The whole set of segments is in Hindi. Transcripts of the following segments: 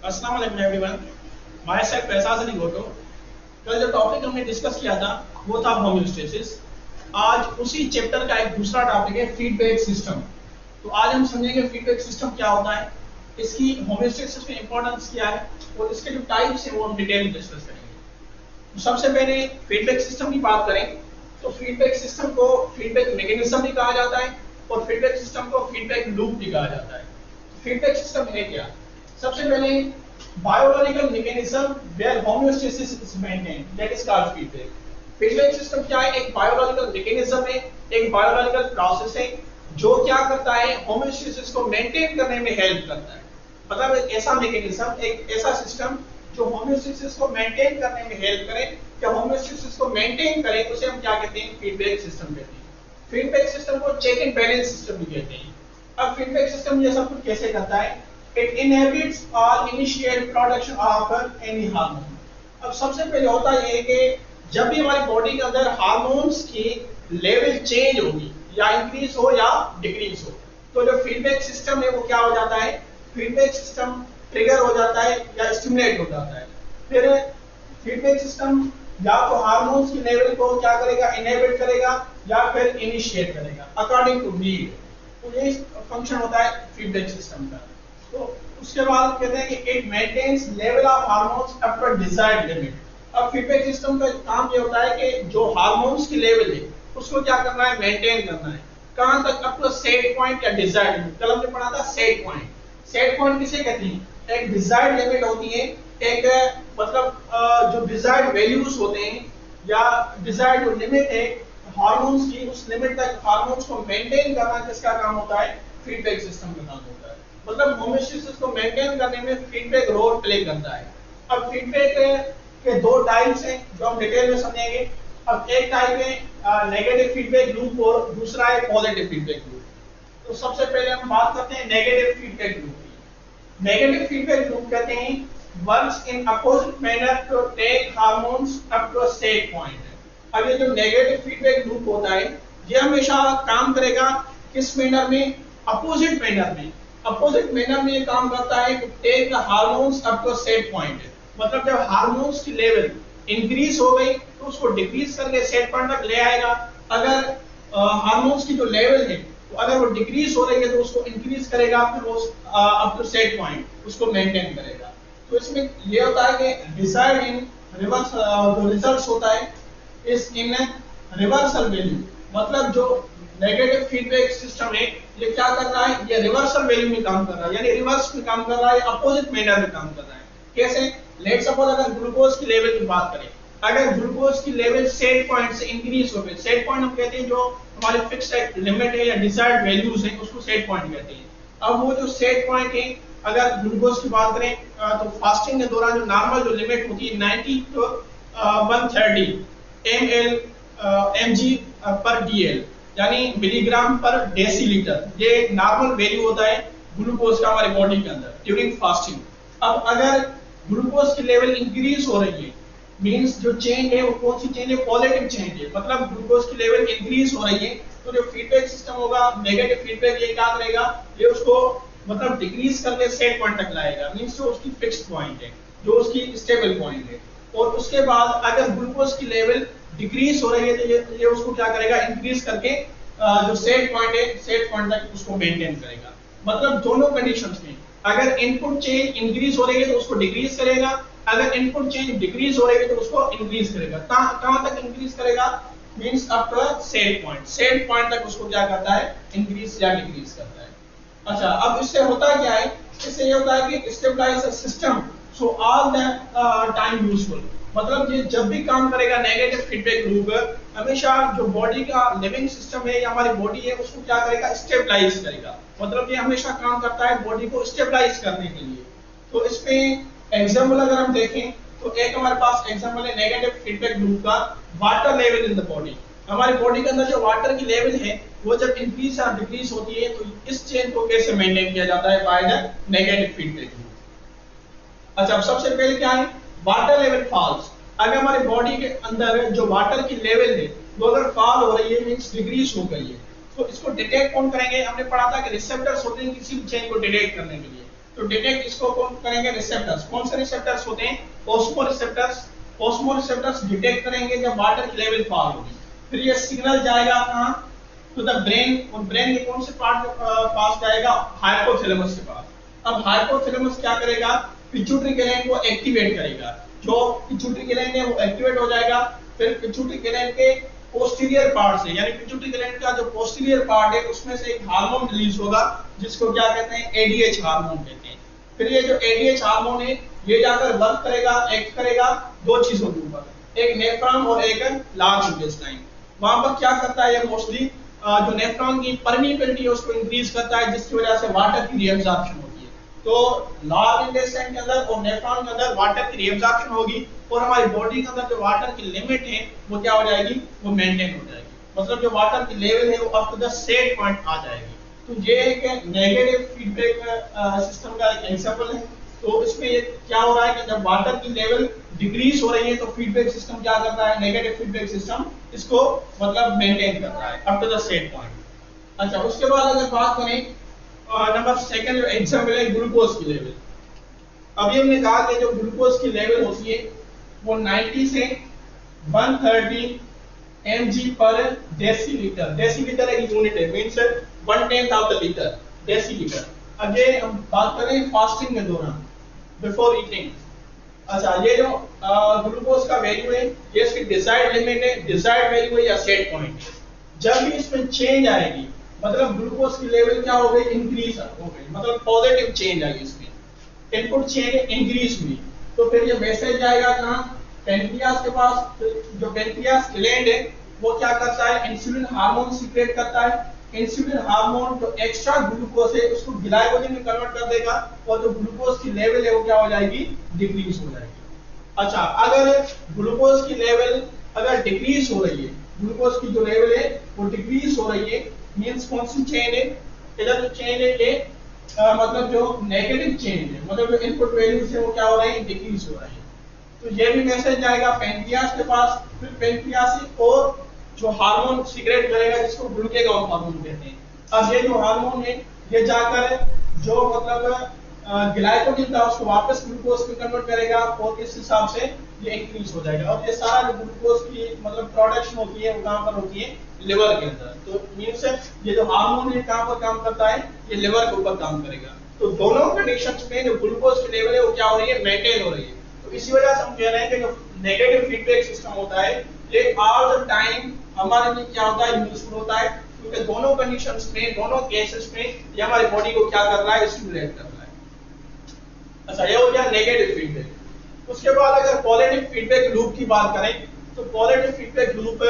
अस्सलाम वालेकुम एवरीवन, माय सेल्फ एहसास अली गोटो। कल जो टॉपिक हमने डिस्कस किया था वो था होम्योस्टेसिस। आज उसी चैप्टर का एक दूसरा टॉपिक है फीडबैक सिस्टम। तो आज हम समझेंगे फीडबैक सिस्टम क्या होता है, इसकी होम्योस्टेसिस में इंपॉर्टेंस क्या है और इसके जो टाइप्स हैं वो हम डिटेल में डिस्कस करेंगे। तो सबसे पहले फीडबैक सिस्टम की बात करें तो फीडबैक सिस्टम को फीडबैक मैकेनिज्म भी कहा जाता है और फीडबैक सिस्टम को फीडबैक लूप भी कहा जाता है। फीडबैक सिस्टम है क्या? सबसे पहले biological mechanism where homeostasis is maintained, that is called feedback. Feedback system क्या है? एक बायोलॉजिकल मैकेनिज्म है, एक बायोलॉजिकल प्रोसेस है जो क्या करता है, होम्योस्टेसिस को मेंटेन करने में हेल्प करता है। मतलब एक ऐसा मैकेनिज्म, एक ऐसा सिस्टम जो होम्योस्टेसिस को मेंटेन करने में हेल्प करे या होम्योस्टेसिस को मेंटेन करे, उसे हम क्या कहते हैं? फीडबैक सिस्टम कहते हैं। फीडबैक सिस्टम को चेक एंड बैलेंस सिस्टम भी कहते हैं। अब फीडबैक सिस्टम ये सब कुछ कैसे करता है? It inhibits or initiate production of any hormone. अब सबसे पहले होता ये है कि जब भी हमारी बॉडी के अंदर हार्मोन्स की लेवल चेंज होगी, या इंक्रीज हो या डिक्रीज हो, तो जो फीडबैक सिस्टम है वो क्या हो जाता है? फीडबैक सिस्टम ट्रिगर हो जाता है या स्टिमुलेट हो जाता है। फिर फीडबैक सिस्टम या तो हार्मोन्स की लेवल को क्या करेगा? इनहिबिट करेगा या फिर इनिशिएट करेगा अकॉर्डिंग टू नीड। तो ये फंक्शन होता है फीडबैक सिस्टम का। तो उसके बाद कहते हैं कि it maintains level of hormones up to desired limit. अब फीडबैक सिस्टम का काम ये होता है कि जो हार्मोन्स की लेवल है उसको क्या करना है? मेंटेन करना है। कहां तक? अप टू सेट पॉइंट या डिजायर्ड लिमिट। कल हमने पढ़ा था सेट पॉइंट। सेट पॉइंट किसे कहते हैं? एक डिजायर्ड लिमिट होती है, एक मतलब जो डिजायर्ड वैल्यूज होते हैं या डिजायर्ड जो लिमिट है हार्मोन्स की, उस लिमिट तक हार्मोन्स को मेंटेन करना किसका काम होता है? फीडबैक सिस्टम का काम होता है। मतलब होम्योस्टेसिस को मेंटेन करने में फीडबैक रोल प्ले करता है। अब फीडबैक के दो टाइप्स हैं जो हम डिटेल में समझेंगे। अब एक टाइप है नेगेटिव फीडबैक लूप और दूसरा है पॉजिटिव फीडबैक लूप। तो सबसे पहले हम बात करते हैं नेगेटिव फीडबैक लूप की। नेगेटिव फीडबैक लूप कहते हैं works in opposite manner to take hormones up to a set point. अब ये जो नेगेटिव फीडबैक लूप होता है ये हमेशा काम करेगा किस मैनर में? अपोजिट मैनर में। अपोजिट मैनर में ये काम करता है कि take the hormones up to set point. मतलब जब हार्मोन्स की लेवल इंक्रीज हो गई तो उसको डिक्रीज करके सेट पॉइंट तक ले आएगा। अगर हार्मोन्स की जो लेवल है तो अगर वो डिक्रीज हो रही है तो उसको इंक्रीज करेगा, फिर वो अप टू सेट पॉइंट उसको मेंटेन करेगा। तो इसमें ये होता है कि डिजायर्ड इन रिवर्स जो रिजल्ट्स होता है इस इन रिवर्सल वैल्यू। मतलब जो नेगेटिव फीडबैक सिस्टम है ये क्या कर रहा है? ये रिवर्सल वैल्यू में काम कर रहा है, यानी रिवर्स में काम कर रहा है, अपोजिट मैनर में काम कर रहा है। कैसे? लेट सपोज अगर ग्लूकोज की लेवल की बात करें, अगर ग्लूकोज की लेवल सेट पॉइंट से इंक्रीज हो गई, सेट पॉइंट हम कहते हैं जो हमारे फिक्स्ड लिमिट है या डिजायर्ड वैल्यूज है उसको सेट पॉइंट कहते हैं। अब वो जो सेट पॉइंट है अगर ग्लूकोज की बात करें तो फास्टिंग के दौरान जो नॉर्मल जो लिमिट होती है 90 to 130 mg पर dl, यानी मिलीग्राम पर डेसीलीटर, ये नॉर्मल वैल्यू होता है ग्लूकोज का हमारी बॉडी के अंदर ड्यूरिंग फास्टिंग। अब अगर ग्लूकोज की लेवल इंक्रीज हो रही है, मींस जो चेंज है वो कौन सी चेंज है? पॉजिटिव चेंज है। मतलब ग्लूकोज की लेवल इंक्रीज हो रही है तो जो फीडबैक सिस्टम होगा नेगेटिव फीडबैक ये क्या करेगा? ये उसको मतलब डिक्रीज करके सेट पॉइंट तक लाएगा, मींस जो उसकी फिक्स्ड पॉइंट है, जो उसकी स्टेबल पॉइंट है। और उसके बाद अगर ग्लूकोज की लेवल डिक्रीज हो रही है तो ये उसको क्या करेगा? इंक्रीज करके जो सेट पॉइंट है सेट पॉइंट तक उसको मेंटेन करेगा। मतलब दोनों कंडीशंस में अगर इनपुट चेंज इंक्रीज हो रही है तो उसको डिक्रीज करेगा, अगर इनपुट चेंज डिक्रीज हो रही है तो उसको इंक्रीज करेगा। कहां तक इंक्रीज करेगा? Means up to set point, set point तक उसको क्या करता है? इंक्रीज या डिक्रीज करता है। अच्छा, अब इससे होता क्या है? इससे ये होता है कि stabilize the system so all the time useful. मतलब ये जब भी काम करेगा नेगेटिव फीडबैक लूप हमेशा जो बॉडी का लिविंग सिस्टम है या हमारी बॉडी है उसको क्या करेगा? स्टेबलाइज करेगा। मतलब ये हमेशा काम करता है बॉडी को स्टेबलाइज करने के लिए। तो इसमें एग्जांपल अगर हम देखें तो एक हमारे पास एग्जांपल है नेगेटिव फीडबैक लूप का, water level in the body. हमारी बॉडी के अंदर जो वाटर की लेवल है वो जब इंक्रीज या डिक्रीज होती है तो इस चेन को कैसे मेंटेन किया जाता है? By the negative feedback loop. अच्छा, अब सबसे पहले क्या है? Water level falls. अगर हमारी बॉडी के अंदर जो वाटर की लेवल है वो अगर फॉल हो रही है, मींस डिक्रीज हो गई है, तो इसको डिटेक्ट कौन करेंगे? हमने पढ़ा था कि रिसेप्टर्स होते हैं किसी भी चेन को डिटेक्ट करने के लिए। तो डिटेक्ट इसको कौन करेंगे, रिसेप्टर्स। कौन से रिसेप्टर्स होते हैं, osmo receptors. Osmo receptors detect करेंगे जब वाटर की लेवल फॉल होगी। फिर ये सिग्नल जाएगा कहाँ, टू द ब्रेन, और ब्रेन के कौन से पार्ट पास जाएगा, हाइपोथैलेमस के पास। अब हाइपोथैलेमस क्या करेगा, पिट्यूटरी ग्लैंड को एक्टिवेट करेगा। जो पिट्यूटरी ग्लैंड है वो एक्टिवेट हो जाएगा। फिर पिट्यूटरी ग्लैंड के पोस्टीरियर पार्ट से, यानी पिट्यूटरी ग्लैंड का जो पोस्टीरियर पार्ट है उसमें से एक हार्मोन रिलीज होगा जिसको क्या कहते हैं, एडीएच हार्मोन कहते हैं। फिर ये जो एडीएच हार्मोन है ये जाकर वर्क करेगा, एक्ट करेगा दो चीजों के ऊपर, एक नेफ्रॉन और एक लार्ज इंटेस्टाइन। वहां पर क्या करता है ये मोस्टली जो नेफ्रॉन की परमिएबिलिटी है उसको इंक्रीज करता है, जिसकी वजह से वाटर की रीअब्जॉर्प्शन होती है। तो लार्ज इंटेस्टाइन के अंदर और नेफ्रॉन के अंदर वाटर की रीअब्जॉर्प्शन होगी और हमारी बॉडी के अंदर जो वाटर की लिमिट है वो क्या हो जाएगी, वो मेंटेन हो जाएगी। मतलब जो वाटर की लेवल है वो up to the set point आ जाएगी। तो ये एक नेगेटिव फीडबैक सिस्टम का एक एग्जांपल है। तो इसमें ये क्या हो रहा है कि जब वाटर की लेवल डिक्रीज हो रही है तो फीडबैक सिस्टम क्या कर रहा है, नेगेटिव फीडबैक सिस्टम इसको मतलब मेंटेन कर रहा है up to the set point. अच्छा, उसके बाद अगर बात करें नंबर सेकंड एग्जांपल है ग्लूकोज की लेवल। अभी हमने कहा कि जो ग्लूकोज की लेवल होती है वो 90 से 130 mg पर डेसीलीटर। डेसीलीटर एक यूनिट है, means 1/10 of the litre, decilitre. अब ये हम बात करें फास्टिंग के दौरान, बिफोर ईटिंग। अच्छा, ये जो ग्लूकोज का वैल्यू है ये इसकी डिजायर्ड लिमिट है, डिजायर्ड वैल्यू है या सेट पॉइंट है। जब भी इसमें चेंज आएगी मतलब ग्लूकोज की लेवल क्या हो गई, इंक्रीज हो गई, मतलब पॉजिटिव चेंज आई इसमें, इनपुट चेंज इंक्रीज हुई, तो फिर ये मैसेज जाएगा कहाँ, पेनक्रियास के पास। जो पेनक्रियास ग्लैंड है वो क्या करता है, इंसुलिन हार्मोन सीक्रेट करता है। इंसुलिन हार्मोन जो एक्स्ट्रा ग्लूकोज है उसको ग्लाइकोजन में कन्वर्ट कर देगा और जो ग्लूकोज की लेवल है वो क्या हो जाएगी, डिक्रीज हो जाएगी। अच्छा, अगर ग्लूकोज की लेवल अगर डिक्रीज हो रही है, ग्लूकोज की जो लेवल है वो डिक्रीज हो रही है, मींस कौन सी चेन है, इधर जो चेन है ये मतलब जो नेगेटिव चेंज है, मतलब जो इनपुट वैल्यूज है वो क्या हो रही है, डिक्रीज हो रही है। तो ये भी मैसेज जाएगा पेनक्रियास के पास। फिर पेनक्रियास और जो हार्मोन सीक्रेट करेगा जिसको ग्लूकेगॉन हार्मोन कहते हैं। अब ये जो हार्मोन है ये जाकर जो मतलब ग्लाइकोजन था उसको वापस ग्लूकोज में कन्वर्ट करेगा और इस हिसाब से ये इंक्रीज हो जाएगा। और ये सारा जो ग्लूकोज की मतलब प्रोडक्शन होती है वो कहाँ पर होती है, लिवर के अंदर। तो मींस ये जो हार्मोन है कहाँ पर काम करता है, ये लिवर के ऊपर काम करेगा। तो दोनों कंडीशंस में जो ग्लूकोज की लेवल है वो क्या हो रही है, मेंटेन हो रही है। तो इसी वजह से हम कह रहे हैं कि जो नेगेटिव फीडबैक सिस्टम होता है ये ऑल द टाइम हमारे लिए क्या होता है, यूजफुल होता है, क्योंकि दोनों कंडीशंस में, दोनों केसेस में ये हमारी बॉडी को क्या कर रहा है, स्टिमुलेट कर रहा है। अच्छा, ये हो गया नेगेटिव फीडबैक। उसके बाद अगर पॉजिटिव फीडबैक लूप की बात करें तो positive feedback loop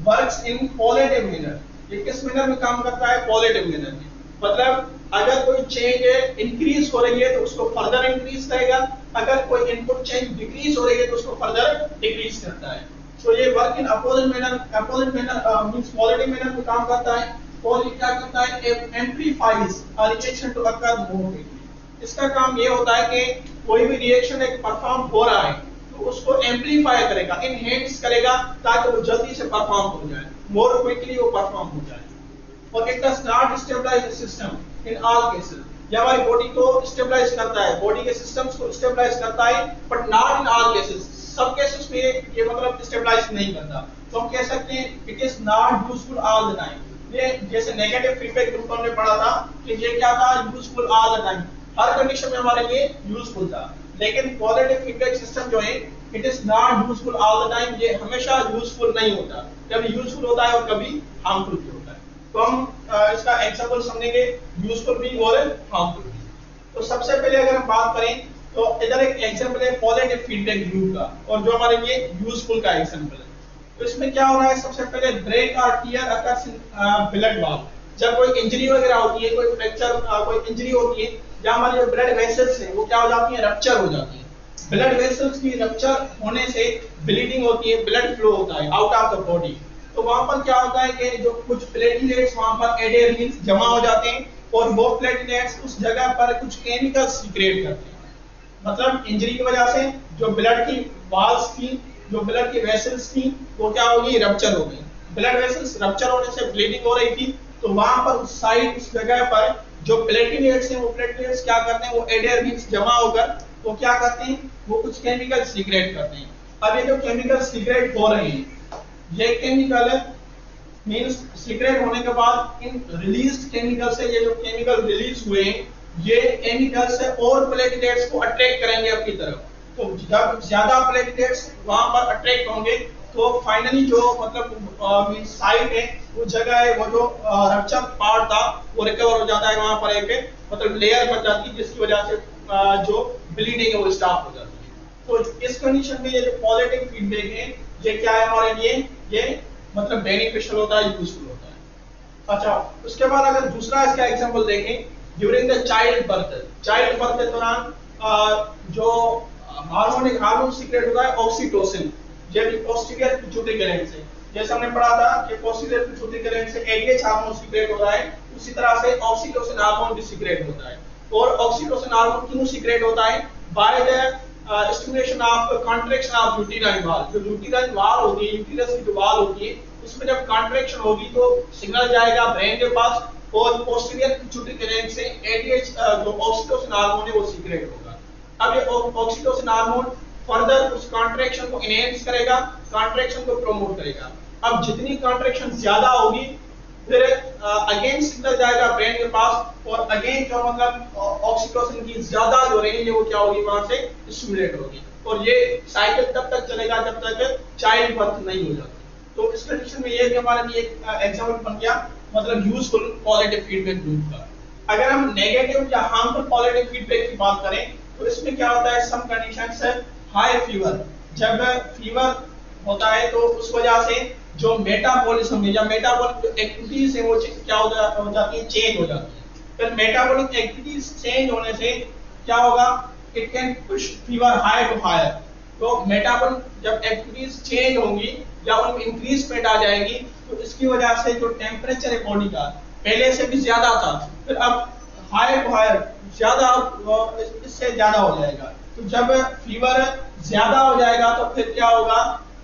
works in positive manner. ये किस मैनर में काम करता है, पॉजिटिव मैनर में। मतलब अगर कोई चेंज इंक्रीज हो रही है तो उसको फर्दर इंक्रीज करेगा, अगर कोई इनपुट चेंज डिक्रीज हो रही है तो उसको फर्दर डिक्रीज करता है। तो ये work in opposite manner, opposite manner means positive manner में काम करता है। और ये क्या करता है, amplifies a reaction to occur more quickly. इसका काम ये होता है कि कोई भी रिएक्शन एक परफॉर्म हो रहा है तो उसको एम्प्लीफाई करेगा, इनहेंस करेगा ताकि वो जल्दी से परफॉर्म हो जाए, मोर क्विकली वो परफॉर्म हो जाए। और it does not stabilize the system in all cases. ये हमारी बॉडी को स्टेबलाइज करता है, बॉडी के सिस्टम्स को स्टेबलाइज करता है, but not in all cases. सब केसेस में ये मतलब स्टेबलाइज नहीं करता। तो हम कह सकते हैं it is not useful all the time. ये जैसे नेगेटिव फीडबैक ग्रुप हमने पढ़ा था कि ये क्या था, useful all the time, her condition में हमारे लिए यूजफुल था। लेकिन पॉजिटिव फीडबैक सिस्टम जो है it is not useful all the time, ये हमेशा यूजफुल नहीं होता, कभी यूजफुल होता है और कभी हार्मफुल भी होता है। तो हम इसका एग्जांपल समझेंगे, यूजफुल भी और हार्मफुल भी। तो सबसे पहले अगर हम बात करें तो इधर एक एग्जांपल है पॉजिटिव फीडबैक लूप का, और जो हमारे लिए यूजफुल का एग्जांपल है। तो इसमें क्या हो रहा है, सबसे पहले ब्रेक और tear occurs in blood valve. जब कोई इंजरी वगैरह होती है, कोई फ्रैक्चर, कोई इंजरी होती है, या हमारी जो ब्लड वेसल्स है वो क्या हो जाती है, रप्चर हो जाती है। ब्लड वेसल्स की रप्चर होने से ब्लीडिंग होती है, ब्लड फ्लो होता है आउट ऑफ द बॉडी। तो वहां पर क्या होता है कि जो कुछ प्लेटलेट्स वहां पर एडेर मींस जमा हो जाते हैं और वो प्लेटलेट्स उस जगह पर कुछ केमिकल्स सीक्रेट करते हैं। मतलब इंजरी की वजह से जो ब्लड की वाल्स थी, जो ब्लड की वेसल्स थी वो क्या हो गई, रप्चर हो गई। ब्लड वेसल्स रप्चर होने से ब्लीडिंग हो रही थी, तो वहां पर उस साइड, उस जगह पर जो प्लेटलेट्स हैं वो प्लेटलेट्स क्या करते हैं, वो एडेरबिन्स जमा होकर वो क्या करते हैं, वो कुछ केमिकल सीक्रेट करते हैं। अब ये जो केमिकल सीक्रेट हो रहे हैं, ये केमिकल मींस सीक्रेट होने के बाद इन रिलीज्ड केमिकल से, ये जो केमिकल रिलीज हुए हैं, ये केमिकल से और प्लेटलेट्स को अट्रैक्ट करेंगे अपनी तरफ। तो जब ज्यादा प्लेटलेट्स वहां पर अट्रैक्ट होंगे तो फाइनली जो मतलब साइट है, वो जगह है, वो जो रप्चर पार्ट था वो रिकवर हो जाता है, वहां पर एक मतलब लेयर बन जाती है, जिसकी वजह से जो ब्लीडिंग है वो स्टॉप हो जाती है। तो इस कंडीशन में ये जो पॉजिटिव फीडबैक है, ये क्या है हमारे लिए, ये मतलब बेनिफिशियल होता है, यूजफुल होता है। अच्छा, उसके बाद अगर दूसरा इसका एग्जांपल देखें, ड्यूरिंग द चाइल्ड बर्थ के दौरान जो हार्मोन सीक्रेट होता है ऑक्सीटोसिन, जब पोस्टीरियर पिट्यूटरी ग्लैंड से, जैसे हमने पढ़ा था कि पोस्टीरियर पिट्यूटरी ग्लैंड से एडीएच हार्मोन सीक्रेट होता है, उसी तरह से ऑक्सीटोसिन हार्मोन भी सीक्रेट होता है। और ऑक्सीटोसिन हार्मोन क्यों सीक्रेट होता है, by the stimulation of contraction of uterine वाल। जो यूटेराइन वाल होती है, यूटेरस की जो वाल होती है, उसमें जब कॉन्ट्रैक्शन होगी तो सिग्नल जाएगा ब्रेन के पास, और पोस्टीरियर पिट्यूटरी ग्लैंड से एडीएच जो ऑक्सीटोसिन हार्मोन है वो सीक्रेट होगा। अब ये ऑक्सीटोसिन हार्मोन फर्दर उस कॉन्ट्रैक्शन को एनहांस करेगा, कॉन्ट्रैक्शन को प्रमोट करेगा। अब जितनी कॉन्ट्रैक्शन ज्यादा होगी, फिर अगेन सिग्नल जाएगा ब्रेन के पास, और अगेन जो मतलब ऑक्सीटोसिन की ज्यादा जो रेंज है वो क्या होगी, वहां से स्टिमुलेट होगी, और ये साइकिल तब तक चलेगा जब तक चाइल्ड बर्थ नहीं हो जाती। तो इस कंडीशन में ये भी हमारे लिए एक एग्जांपल बन गया, मतलब यूजफुल पॉजिटिव फीडबैक लूप का। अगर हम नेगेटिव या हार्मफुल पॉजिटिव फीडबैक की बात करें, तो इसमें क्या होता है, सम कंडीशंस है हाई फीवर, जब फीवर होता है तो उस वजह से जो मेटाबॉलिज्म है या मेटाबॉलिक एक्टिविटीज है वो क्या हो जाती है, चेंज हो जाती है। फिर मेटाबॉलिक एक्टिविटीज चेंज होने से क्या होगा, it can push fever high to higher. तो मेटाबॉलिक जब एक्टिविटीज चेंज होंगी या उनमें इंक्रीजमेंट आ जाएगी, तो इसकी वजह से जो टेम्परेचर है बॉडी का पहले से भी ज्यादा था, फिर अब हाई टू हायर ज्यादा, इससे ज्यादा हो जाएगा। तो जब फीवर ज्यादा हो जाएगा तो फिर क्या होगा,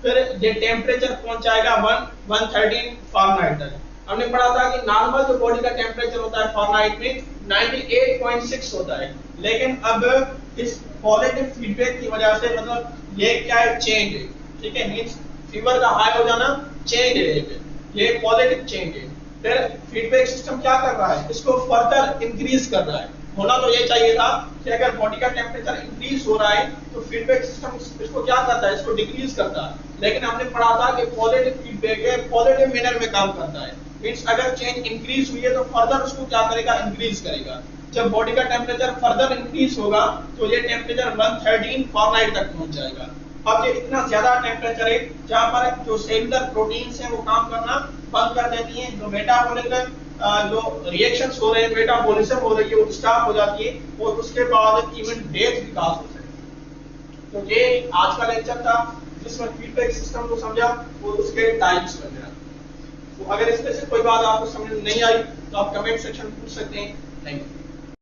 फिर ये टेम्परेचर पहुंच जाएगा 113 फारेनहाइट तक। हमने पढ़ा था कि नॉर्मल जो बॉडी का टेम्परेचर होता है फारेनहाइट में 98.6 होता है, लेकिन अब इस पॉजिटिव फीडबैक की वजह से मतलब ये क्या है, चेंज है, ठीक है, मींस फीवर का हाई हो जाना चेंज है, ये पॉजिटिव चेंज है। फिर फीडबैक सिस्टम क्या कर रहा है, इसको फर्दर इंक्रीज कर रहा है। होना तो ये चाहिए था कि अगर बॉडी का टेम्परेचर इंक्रीज हो रहा है तो फीडबैक सिस्टम इसको क्या करता है, इसको डिक्रीज करता है, लेकिन हमने पढ़ा था कि पॉजिटिव फीडबैक है, पॉजिटिव मैनर में काम करता है। मींस अगर चेंज इंक्रीज हुई है तो फर्दर उसको क्या करेगा, इंक्रीज करेगा। जब बॉडी का टेम्परेचर फर्दर इंक्रीज होगा तो ये टेम्परेचर 113 फारेनहाइट तक पहुंच जाएगा। अब ये इतना ज्यादा टेम्परेचर है जहां पर जो सेलुलर प्रोटीन्स हैं वो काम करना बंद कर देती हैं, जो मेटाबॉलिक जो रिएक्शंस हो रहे हैं, मेटाबॉलिज्म हो रही है, वो स्टॉप हो जाती है, और उसके बाद इवन डेथ भी काज हो सकती है। तो ये आज का लेक्चर था जिसमें फीडबैक सिस्टम को समझा और उसके टाइप्स वगैरह। तो अगर इसमें से कोई बात आपको समझ नहीं आई तो आप कमेंट सेक्शन में पूछ सकते हैं। Thank you.